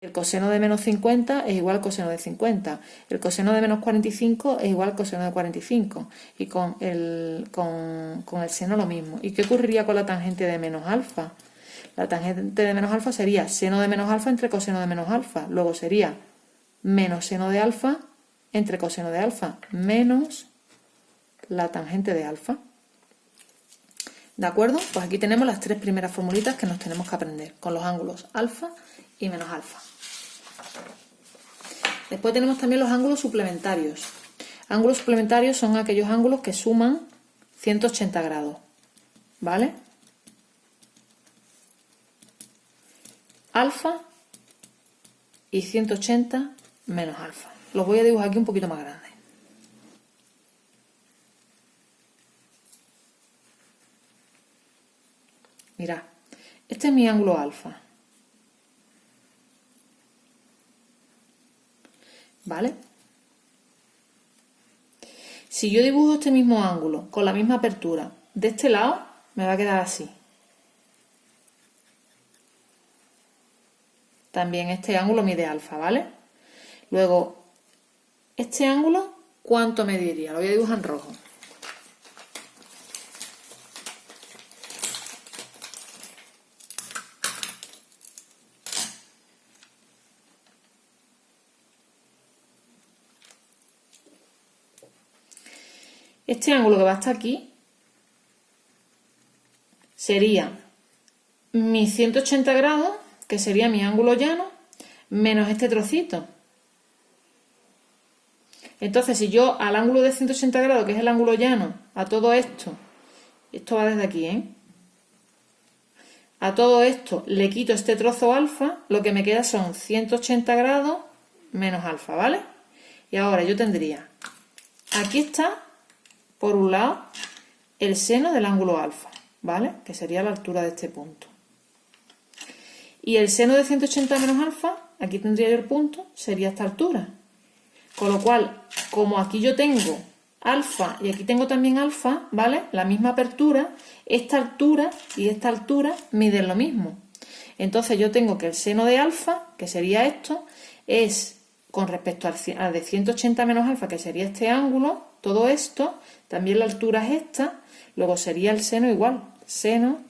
El coseno de menos 50 es igual al coseno de 50. El coseno de menos 45 es igual al coseno de 45. Y con el seno lo mismo. ¿Y qué ocurriría con la tangente de menos alfa? La tangente de menos alfa sería seno de menos alfa entre coseno de menos alfa. Luego sería menos seno de alfa entre coseno de alfa menos la tangente de alfa. ¿De acuerdo? Pues aquí tenemos las tres primeras formulitas que nos tenemos que aprender, con los ángulos alfa y menos alfa. Después tenemos también los ángulos suplementarios. Ángulos suplementarios son aquellos ángulos que suman 180 grados, ¿vale? Alfa y 180 menos alfa. Los voy a dibujar aquí un poquito más grandes. Mirad, este es mi ángulo alfa. ¿Vale? Si yo dibujo este mismo ángulo con la misma apertura de este lado, me va a quedar así. También este ángulo mide alfa, ¿vale? Luego, este ángulo, ¿cuánto mediría? Lo voy a dibujar en rojo. Este ángulo que va hasta aquí sería mi 180 grados, que sería mi ángulo llano, menos este trocito. Entonces, si yo al ángulo de 180 grados, que es el ángulo llano, a todo esto va desde aquí, ¿eh? A todo esto le quito este trozo alfa, lo que me queda son 180 grados menos alfa, ¿vale? Y ahora yo tendría, aquí está, por un lado, el seno del ángulo alfa, ¿vale? Que sería la altura de este punto. Y el seno de 180 menos alfa, aquí tendría yo el punto, sería esta altura. Con lo cual, como aquí yo tengo alfa y aquí tengo también alfa, ¿vale? La misma apertura, esta altura y esta altura miden lo mismo. Entonces yo tengo que el seno de alfa, que sería esto, es con respecto al de 180 menos alfa, que sería este ángulo, todo esto, también la altura es esta, luego sería el seno igual, seno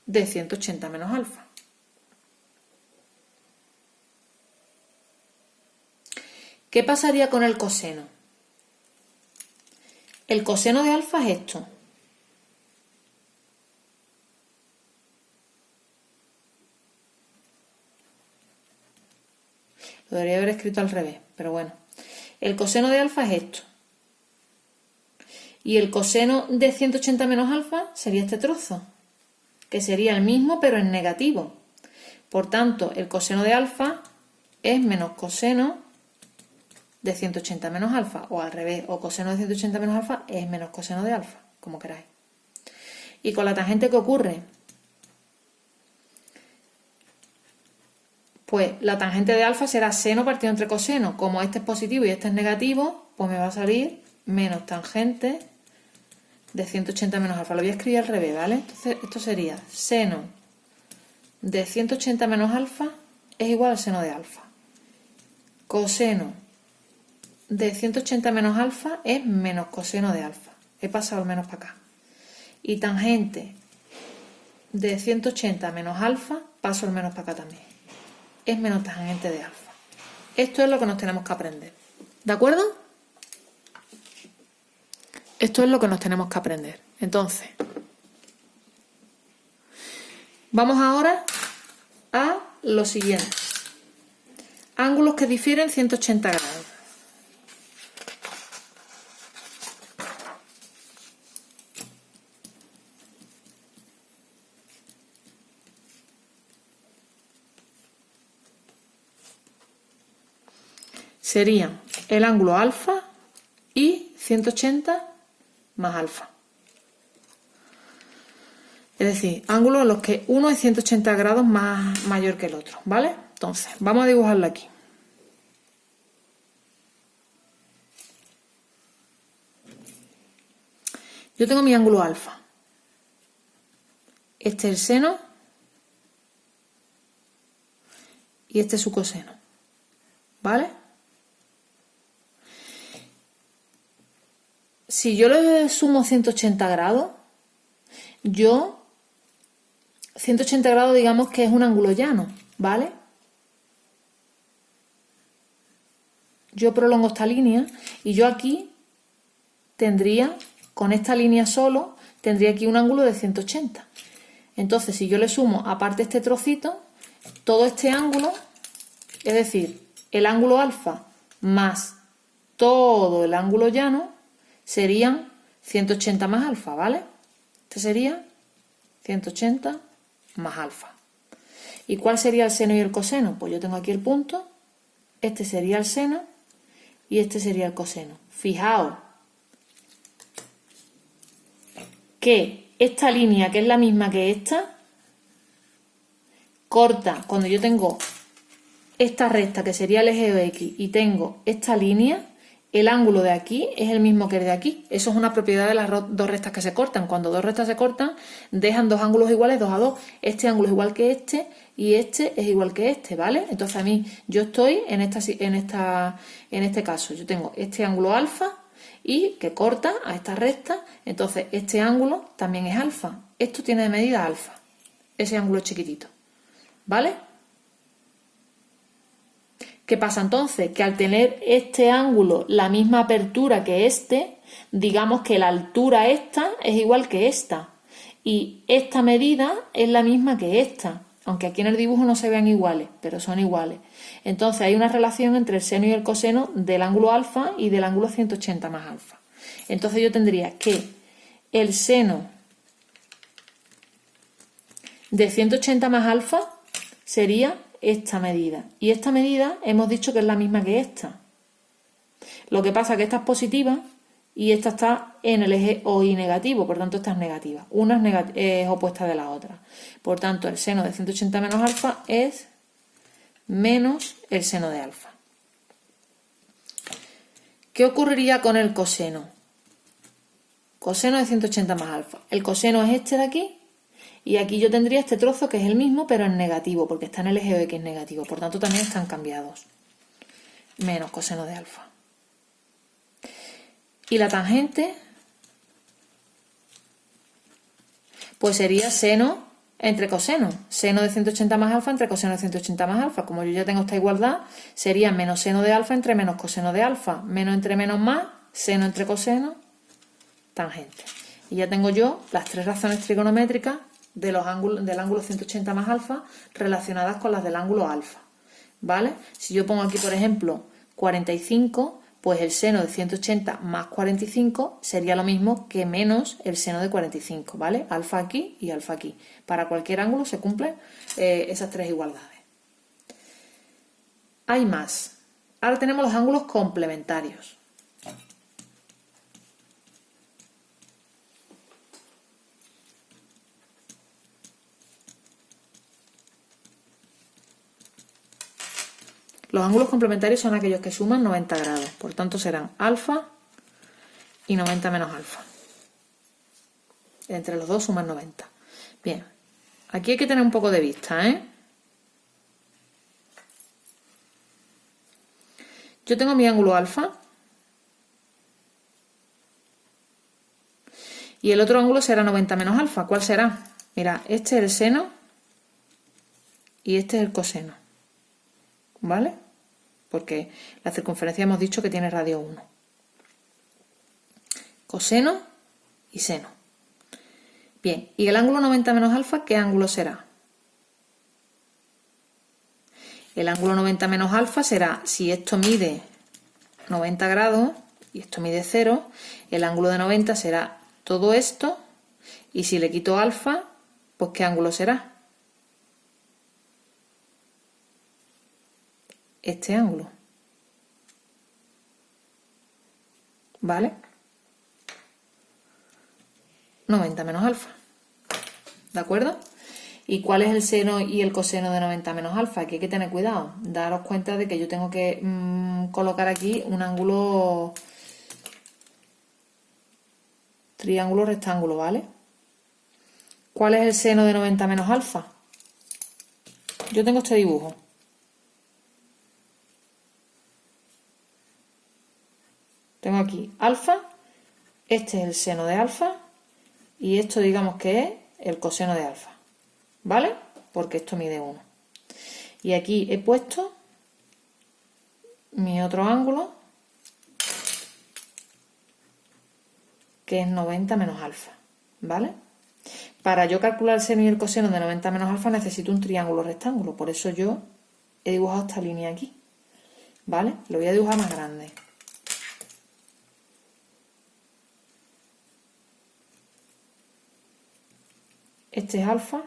de 180 menos alfa. ¿Qué pasaría con el coseno? El coseno de alfa es esto. Lo debería haber escrito al revés, pero bueno. El coseno de alfa es esto. Y el coseno de 180 menos alfa sería este trozo, que sería el mismo pero en negativo. Por tanto, el coseno de alfa es menos coseno de 180 menos alfa, o al revés, o coseno de 180 menos alfa es menos coseno de alfa, como queráis. Y con la tangente, ¿qué ocurre? Pues la tangente de alfa será seno partido entre coseno. Como este es positivo y este es negativo, pues me va a salir menos tangente de 180 menos alfa. Lo voy a escribir al revés, ¿vale? Entonces esto sería seno de 180 menos alfa es igual al seno de alfa. Coseno de 180 menos alfa es menos coseno de alfa. He pasado el menos para acá. Y tangente de 180 menos alfa, paso el menos para acá también. Es menos tangente de alfa. Esto es lo que nos tenemos que aprender. ¿De acuerdo? Esto es lo que nos tenemos que aprender. Entonces, vamos ahora a lo siguiente. Ángulos que difieren 180 grados. Serían el ángulo alfa y 180 más alfa. Es decir, ángulos en los que uno es 180 grados más mayor que el otro, ¿vale? Entonces, vamos a dibujarlo aquí. Yo tengo mi ángulo alfa. Este es el seno y este es su coseno, ¿vale? Si yo le sumo 180 grados, 180 grados digamos que es un ángulo llano, ¿vale? Yo prolongo esta línea y yo aquí tendría, con esta línea solo, tendría aquí un ángulo de 180. Entonces, si yo le sumo aparte este trocito, todo este ángulo, es decir, el ángulo alfa más todo el ángulo llano, serían 180 más alfa, ¿vale? Este sería 180 más alfa. ¿Y cuál sería el seno y el coseno? Pues yo tengo aquí el punto, este sería el seno y este sería el coseno. Fijaos que esta línea, que es la misma que esta, corta cuando yo tengo esta recta, que sería el eje X, y tengo esta línea, el ángulo de aquí es el mismo que el de aquí. Eso es una propiedad de las dos rectas que se cortan. Cuando dos rectas se cortan, dejan dos ángulos iguales 2 a 2. Este ángulo es igual que este y este es igual que este, ¿vale? Entonces a mí, yo estoy en este caso. Yo tengo este ángulo alfa y que corta a esta recta. Entonces este ángulo también es alfa. Esto tiene de medida alfa. Ese ángulo chiquitito, ¿vale? ¿Qué pasa entonces? Que al tener este ángulo la misma apertura que este, digamos que la altura esta es igual que esta. Y esta medida es la misma que esta. Aunque aquí en el dibujo no se vean iguales, pero son iguales. Entonces hay una relación entre el seno y el coseno del ángulo alfa y del ángulo 180 más alfa. Entonces yo tendría que el seno de 180 más alfa sería esta medida. Y esta medida hemos dicho que es la misma que esta. Lo que pasa es que esta es positiva y esta está en el eje OI negativo, por tanto esta es negativa. Una es opuesta de la otra. Por tanto, el seno de 180 menos alfa es menos el seno de alfa. ¿Qué ocurriría con el coseno? Coseno de 180 más alfa. El coseno es este de aquí. Y aquí yo tendría este trozo que es el mismo, pero en negativo, porque está en el eje X negativo. Por tanto, también están cambiados. Menos coseno de alfa. Y la tangente, pues sería seno entre coseno. Seno de 180 más alfa entre coseno de 180 más alfa. Como yo ya tengo esta igualdad, sería menos seno de alfa entre menos coseno de alfa. Menos entre menos más, seno entre coseno, tangente. Y ya tengo yo las tres razones trigonométricas del ángulo 180 más alfa relacionadas con las del ángulo alfa, ¿vale? Si yo pongo aquí, por ejemplo, 45, pues el seno de 180 más 45 sería lo mismo que menos el seno de 45, ¿vale? Alfa aquí y alfa aquí. Para cualquier ángulo se cumplen esas tres igualdades. Hay más. Ahora tenemos los ángulos complementarios. Los ángulos complementarios son aquellos que suman 90 grados, por tanto serán alfa y 90 menos alfa. Entre los dos suman 90. Bien, aquí hay que tener un poco de vista, ¿eh? Yo tengo mi ángulo alfa y el otro ángulo será 90 menos alfa. ¿Cuál será? Mira, este es el seno y este es el coseno, ¿vale? Porque la circunferencia hemos dicho que tiene radio 1. Coseno y seno. Bien, ¿y el ángulo 90 menos alfa qué ángulo será? El ángulo 90 menos alfa será, si esto mide 90 grados y esto mide 0, el ángulo de 90 será todo esto, y si le quito alfa, pues ¿qué ángulo será? Este ángulo, ¿vale? 90 menos alfa, ¿de acuerdo? ¿Y cuál es el seno y el coseno de 90 menos alfa? Aquí hay que tener cuidado, daros cuenta de que yo tengo que colocar aquí un ángulo triángulo rectángulo, ¿vale? ¿Cuál es el seno de 90 menos alfa? Yo tengo este dibujo. tengo aquí alfa, este es el seno de alfa y esto digamos que es el coseno de alfa, ¿vale? Porque esto mide 1. Y aquí he puesto mi otro ángulo, que es 90 menos alfa, ¿vale? Para yo calcular el seno y el coseno de 90 menos alfa necesito un triángulo rectángulo, por eso yo he dibujado esta línea aquí, ¿vale? Lo voy a dibujar más grande. Este es alfa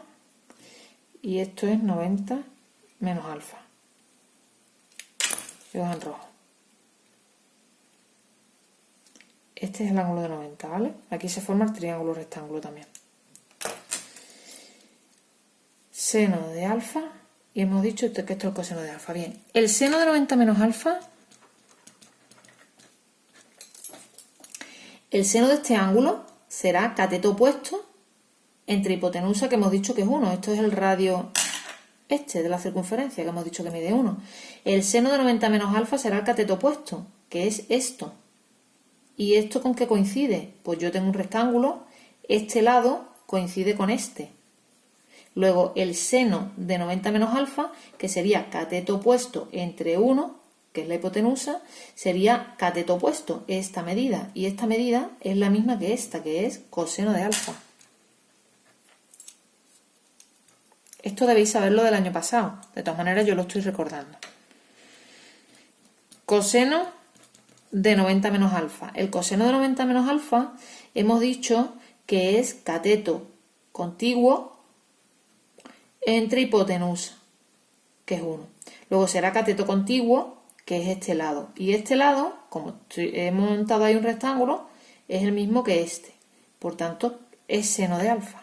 y esto es 90 menos alfa. Lo dejo en rojo. Este es el ángulo de 90, ¿vale? Aquí se forma el triángulo rectángulo también. Seno de alfa y hemos dicho que esto es el coseno de alfa. Bien, el seno de 90 menos alfa, el seno de este ángulo será cateto opuesto entre hipotenusa, que hemos dicho que es 1. Esto es el radio de la circunferencia, que hemos dicho que mide 1. El seno de 90 menos alfa será el cateto opuesto, que es esto. ¿Y esto con qué coincide? Pues yo tengo un rectángulo, este lado coincide con este. Luego el seno de 90 menos alfa, que sería cateto opuesto entre 1, que es la hipotenusa, sería cateto opuesto, esta medida. Y esta medida es la misma que esta, que es coseno de alfa. Esto debéis saberlo del año pasado. De todas maneras yo lo estoy recordando. Coseno de 90 menos alfa. El coseno de 90 menos alfa hemos dicho que es cateto contiguo entre hipotenusa, que es 1. Luego será cateto contiguo, que es este lado. Y este lado, como hemos montado ahí un rectángulo, es el mismo que este. Por tanto, es seno de alfa.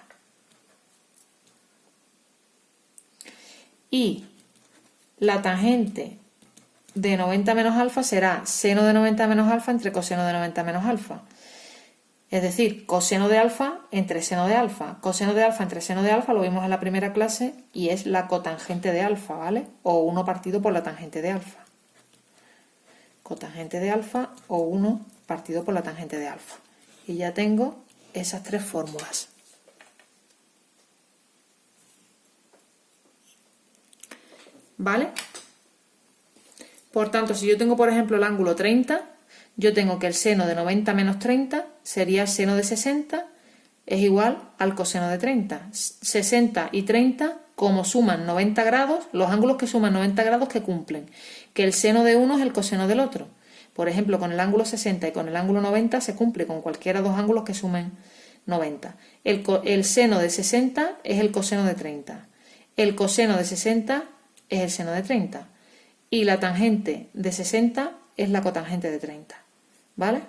Y la tangente de 90 menos alfa será seno de 90 menos alfa entre coseno de 90 menos alfa. Es decir, coseno de alfa entre seno de alfa. Coseno de alfa entre seno de alfa lo vimos en la primera clase y es la cotangente de alfa, ¿vale? O 1 partido por la tangente de alfa. Cotangente de alfa o 1 partido por la tangente de alfa. Y ya tengo esas tres fórmulas. ¿Vale? Por tanto, si yo tengo, por ejemplo, el ángulo 30, yo tengo que el seno de 90 menos 30 sería el seno de 60, es igual al coseno de 30. 60 y 30, como suman 90 grados, los ángulos que suman 90 grados que cumplen, que el seno de uno es el coseno del otro. Por ejemplo, con el ángulo 60 y con el ángulo 90 se cumple con cualquiera de dos ángulos que sumen 90. El seno de 60 es el coseno de 30. El coseno de 60 es el seno de 30 y la tangente de 60 es la cotangente de 30, ¿vale?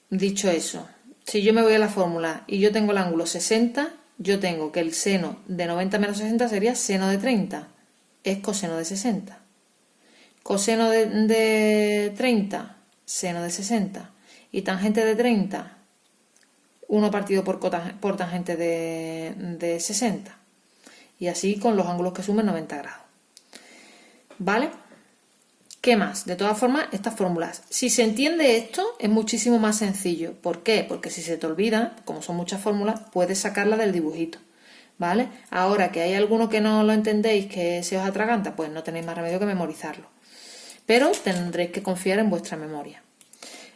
Dicho eso, si yo me voy a la fórmula y yo tengo el ángulo 60, yo tengo que el seno de 90 menos 60 sería seno de 30, es coseno de 60. Coseno de 30, seno de 60. Y tangente de 30, 1 partido por tangente de 60. Y así con los ángulos que sumen 90 grados. ¿Vale? ¿Qué más? De todas formas, estas fórmulas. Si se entiende esto, es muchísimo más sencillo. ¿Por qué? Porque si se te olvida, como son muchas fórmulas, puedes sacarla del dibujito. ¿Vale? Ahora que hay alguno que no lo entendéis, que se os atraganta, pues no tenéis más remedio que memorizarlo. Pero tendréis que confiar en vuestra memoria.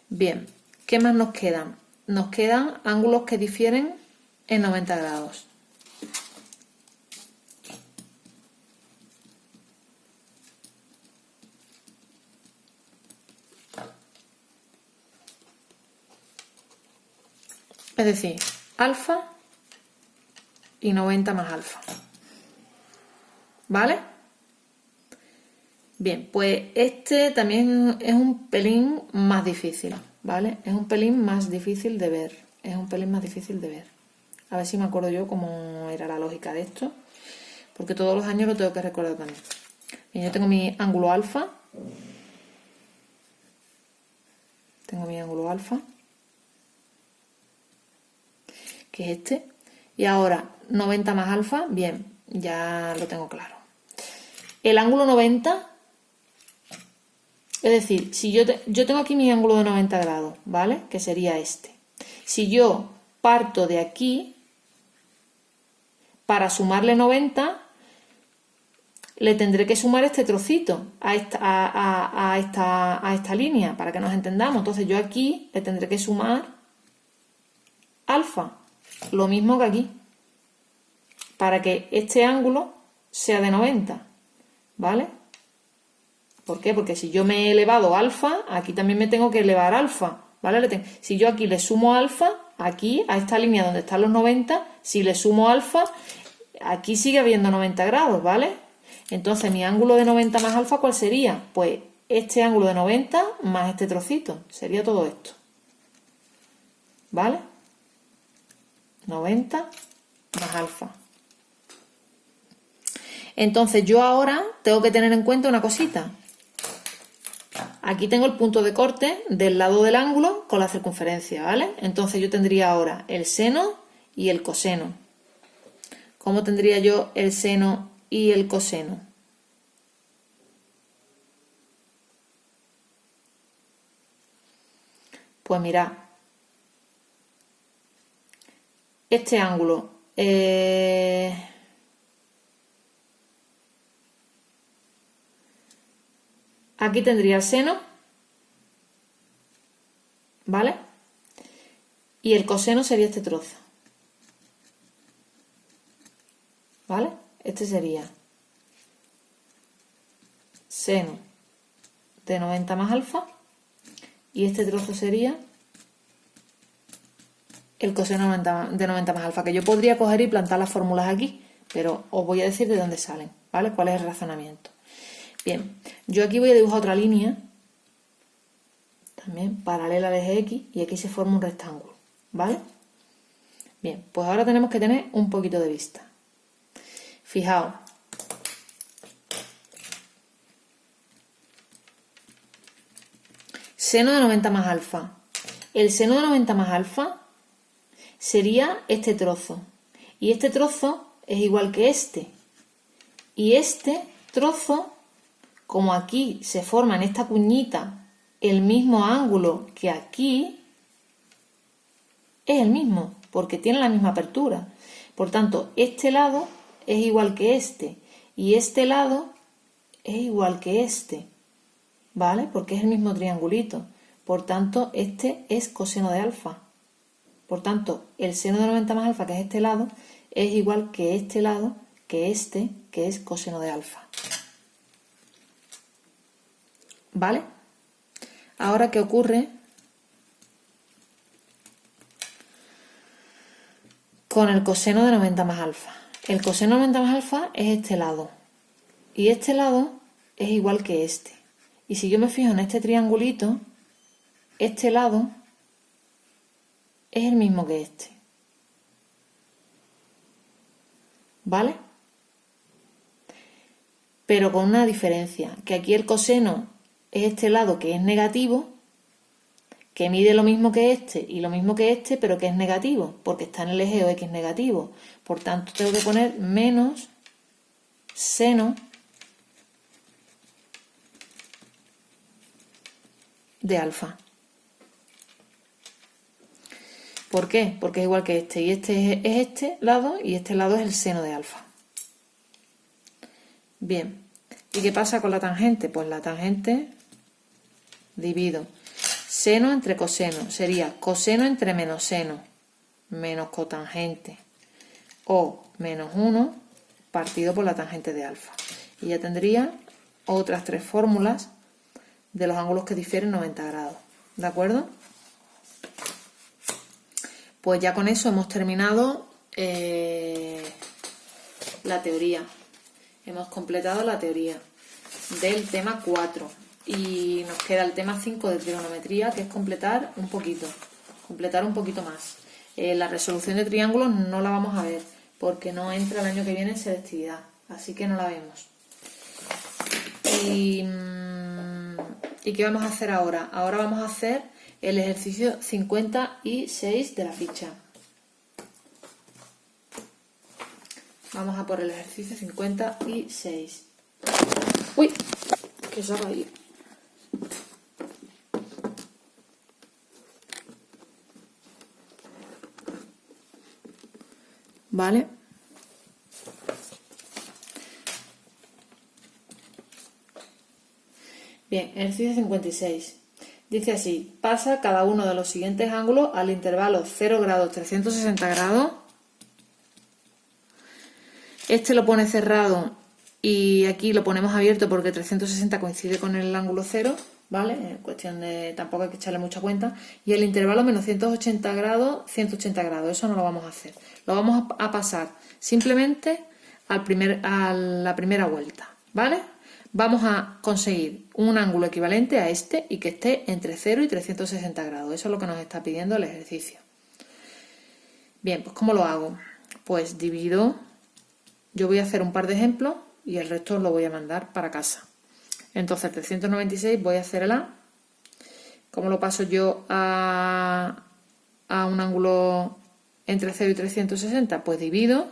Bien, ¿qué más nos quedan? Nos quedan ángulos que difieren en 90 grados. Es decir, alfa y 90 más alfa. ¿Vale? Bien, pues este también es un pelín más difícil, ¿vale? Es un pelín más difícil de ver. Es un pelín más difícil de ver. A ver si me acuerdo yo cómo era la lógica de esto, porque todos los años lo tengo que recordar también. Bien, yo tengo mi ángulo alfa. Tengo mi ángulo alfa, que es este. Y ahora 90 más alfa, bien, ya lo tengo claro. El ángulo 90 Es decir, si yo tengo aquí mi ángulo de 90 grados, ¿vale? Que sería este. Si yo parto de aquí, para sumarle 90, le tendré que sumar este trocito a esta línea, para que nos entendamos. Entonces yo aquí le tendré que sumar alfa, lo mismo que aquí, para que este ángulo sea de 90, ¿vale? ¿Por qué? Porque si yo me he elevado alfa, aquí también me tengo que elevar alfa, ¿vale? Si yo aquí le sumo alfa, aquí, a esta línea donde están los 90, si le sumo alfa, aquí sigue habiendo 90 grados, ¿vale? Entonces, mi ángulo de 90 más alfa, ¿cuál sería? Pues este ángulo de 90 más este trocito, sería todo esto, ¿vale? 90 más alfa. Entonces, yo ahora tengo que tener en cuenta una cosita. Aquí tengo el punto de corte del lado del ángulo con la circunferencia, ¿vale? Entonces yo tendría ahora el seno y el coseno. ¿Cómo tendría yo el seno y el coseno? Pues mirad, este ángulo aquí tendría el seno, ¿vale? Y el coseno sería este trozo, ¿vale? Este sería seno de 90 más alfa y este trozo sería el coseno de 90 más alfa, que yo podría coger y plantar las fórmulas aquí, pero os voy a decir de dónde salen, ¿vale? ¿Cuál es el razonamiento? Bien, yo aquí voy a dibujar otra línea, también paralela al eje X, y aquí se forma un rectángulo, ¿vale? Bien, pues ahora tenemos que tener un poquito de vista. Fijaos, seno de 90 más alfa. El seno de 90 más alfa sería este trozo, y este trozo es igual que este, y este trozo, como aquí se forma en esta cuñita el mismo ángulo que aquí, es el mismo, porque tiene la misma apertura. Por tanto, este lado es igual que este, y este lado es igual que este, ¿vale? Porque es el mismo triangulito. Por tanto, este es coseno de alfa. Por tanto, el seno de 90 más alfa, que es este lado, es igual que este lado, que este, que es coseno de alfa. ¿Vale? Ahora, ¿qué ocurre con el coseno de 90 más alfa? El coseno de 90 más alfa es este lado. Y este lado es igual que este. Y si yo me fijo en este triangulito, este lado es el mismo que este. ¿Vale? Pero con una diferencia, que aquí el coseno es este lado que es negativo, que mide lo mismo que este y lo mismo que este, pero que es negativo, porque está en el eje X negativo. Por tanto, tengo que poner menos seno de alfa. ¿Por qué? Porque es igual que este, y este es este lado, y este lado es el seno de alfa. Bien, ¿y qué pasa con la tangente? Pues la tangente divido seno entre coseno, sería coseno entre menos seno, menos cotangente, o menos 1 partido por la tangente de alfa. Y ya tendría otras tres fórmulas de los ángulos que difieren 90 grados. ¿De acuerdo? Pues ya con eso hemos terminado la teoría. Hemos completado la teoría del tema 4 y nos queda el tema 5 de trigonometría, que es completar un poquito más. La resolución de triángulos no la vamos a ver porque no entra el año que viene en selectividad, así que no la vemos. ¿Y qué vamos a hacer ahora? Ahora vamos a hacer el ejercicio 56 de la ficha. Vamos a por el ejercicio 56. ¡Uy! Que se ha caído. ¿Vale? Bien, ejercicio 56. Dice así: pasa cada uno de los siguientes ángulos al intervalo 0 grados 360 grados. Este lo pone cerrado y aquí lo ponemos abierto porque 360 coincide con el ángulo 0, ¿vale? En cuestión de, tampoco hay que echarle mucha cuenta. Y el intervalo menos 180 grados, 180 grados, eso no lo vamos a hacer. Lo vamos a pasar simplemente a la primera vuelta, ¿vale? Vamos a conseguir un ángulo equivalente a este y que esté entre 0 y 360 grados. Eso es lo que nos está pidiendo el ejercicio. Bien, pues ¿cómo lo hago? Pues divido, yo voy a hacer un par de ejemplos y el resto lo voy a mandar para casa. Entonces, 396 voy a hacer el A. ¿Cómo lo paso yo a un ángulo entre 0 y 360? Pues divido,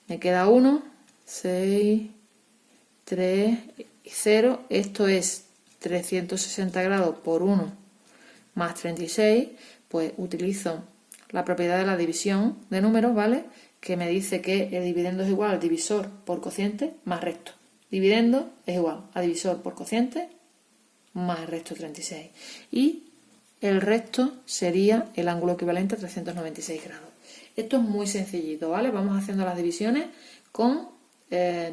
me queda 1, 6, 3 y 0. Esto es 360 grados por 1 más 36. Pues utilizo la propiedad de la división de números, ¿vale? Que me dice que el dividendo es igual al divisor por cociente más resto. Dividendo es igual a divisor por cociente más el resto 36. Y el resto sería el ángulo equivalente a 396 grados. Esto es muy sencillito, ¿vale? Vamos haciendo las divisiones con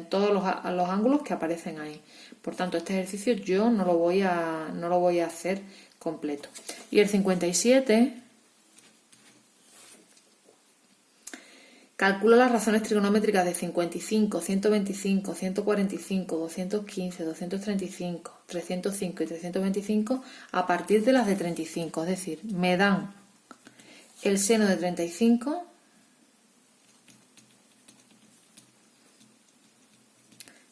todos los ángulos que aparecen ahí. Por tanto, este ejercicio yo no lo voy a hacer completo. Y el 57... calcula las razones trigonométricas de 55, 125, 145, 215, 235, 305 y 325 a partir de las de 35. Es decir, me dan el seno de 35,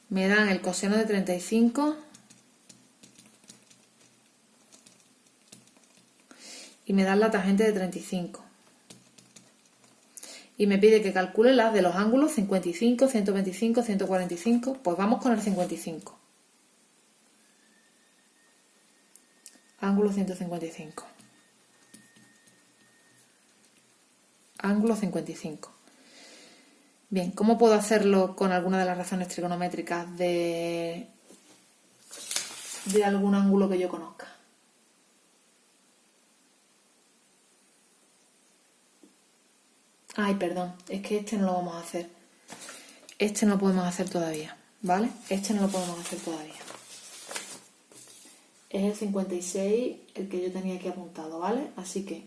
me dan el coseno de 35 y me dan la tangente de 35. Y me pide que calcule las de los ángulos 55, 125, 145. Pues vamos con el 55. Ángulo 155. Ángulo 55. Bien, ¿cómo puedo hacerlo con alguna de las razones trigonométricas de algún ángulo que yo conozca? Ay, perdón, es que este no lo vamos a hacer. Este no lo podemos hacer todavía, ¿vale? Este no lo podemos hacer todavía. Es el 56 el que yo tenía aquí apuntado, ¿vale? Así que